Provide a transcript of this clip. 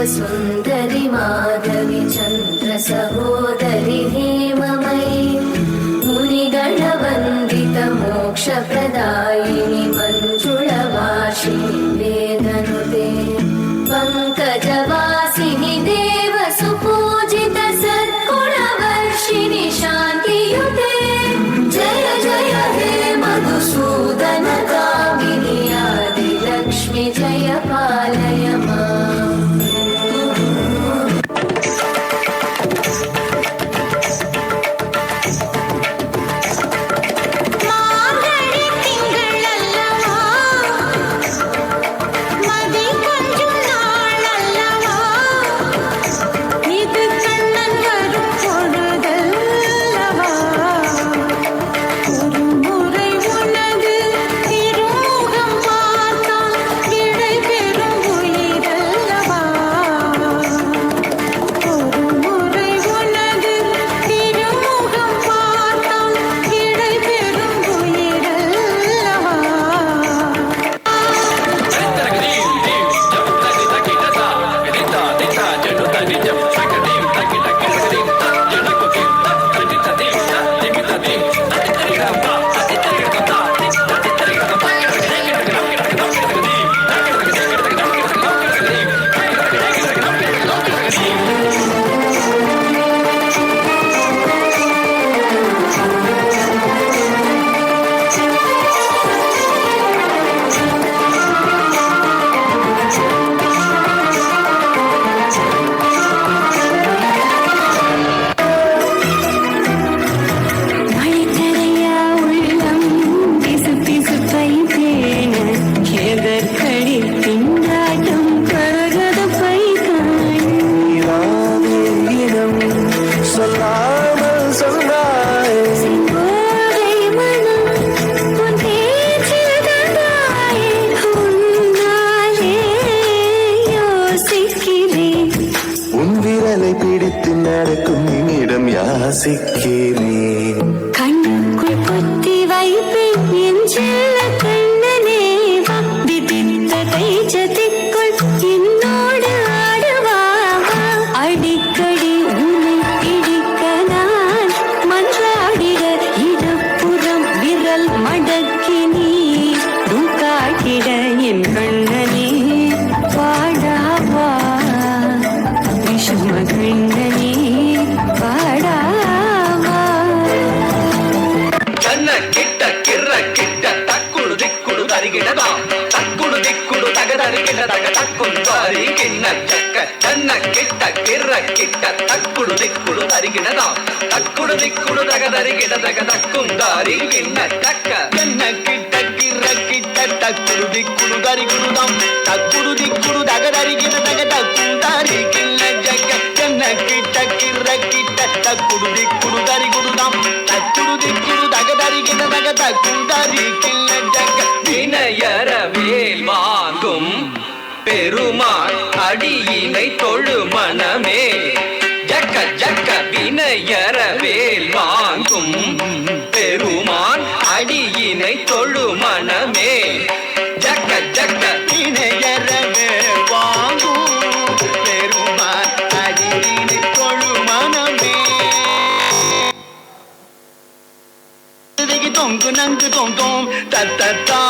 सुन्दरि माधवि चन्द्र सहोदरि हेममयि मुनिगणवन्दित मोक्षप्रदायिनि मञ्जुळवासिनि वेदनुते पङ्कजवासिनि देवसुपूजित सद्गुणवर्षिणि शान्तियुते जय जय हे मधुसूदन कामिनि आदिलक्ष्मि जय पालय माम् கண்ணுக்குள் குத்தி வைப்பேன் என் செல்ல கண்ணனே விதித்த கைச்சதிக்குள் என்னோடு ஆடுவாவா அடிக்கடி உன்னை பிடிக்க நான் மன்றாடிட இடப்புறம் விரல் மடக்கி நீ காட்டிட என் கண்ணனே பாடாவா விஷம கண்ணனே தக்குடு திக்குடு தகதறிகிட தக தக்குந்தாரி கிண்ண சக்க தன்ன கிட்ட கிற கிட்ட தக்குடு திக்குடு தரிகிடதாம் தக்குடு திக்குடு தகதறிகிட தக தக்குந்தாரி கிண்ண சக்க தன்ன கிட்ட கிற கிட்ட தக்குடு திக்குடு தரிகிடுதாம் தக்குடு திக்குடு தகதறிகிட தக தக்குந்தாரி கிண்ண சக்க தன்ன கிட்ட கிற கிட்ட தக்குடு திக்குடு தரிகிடுதாம் தக்குடு திக்குடு தகதறிகிட தக தக்குந்தாரி கிண்ண சக்க வினயர வேல் வாங்கும் பெருமான் அடியினை தொழு மனமே ஜக்க ஜக்க வினயர வேல் வாங்கும் பெருமான் அடியினை தொழு மனமே ஜக்க ஜக்க வினயர வேல் வாங்கும் பெருமான் அடியினை தொழு மனமே தொங்கு நங்கு தொங்கும் தத்தா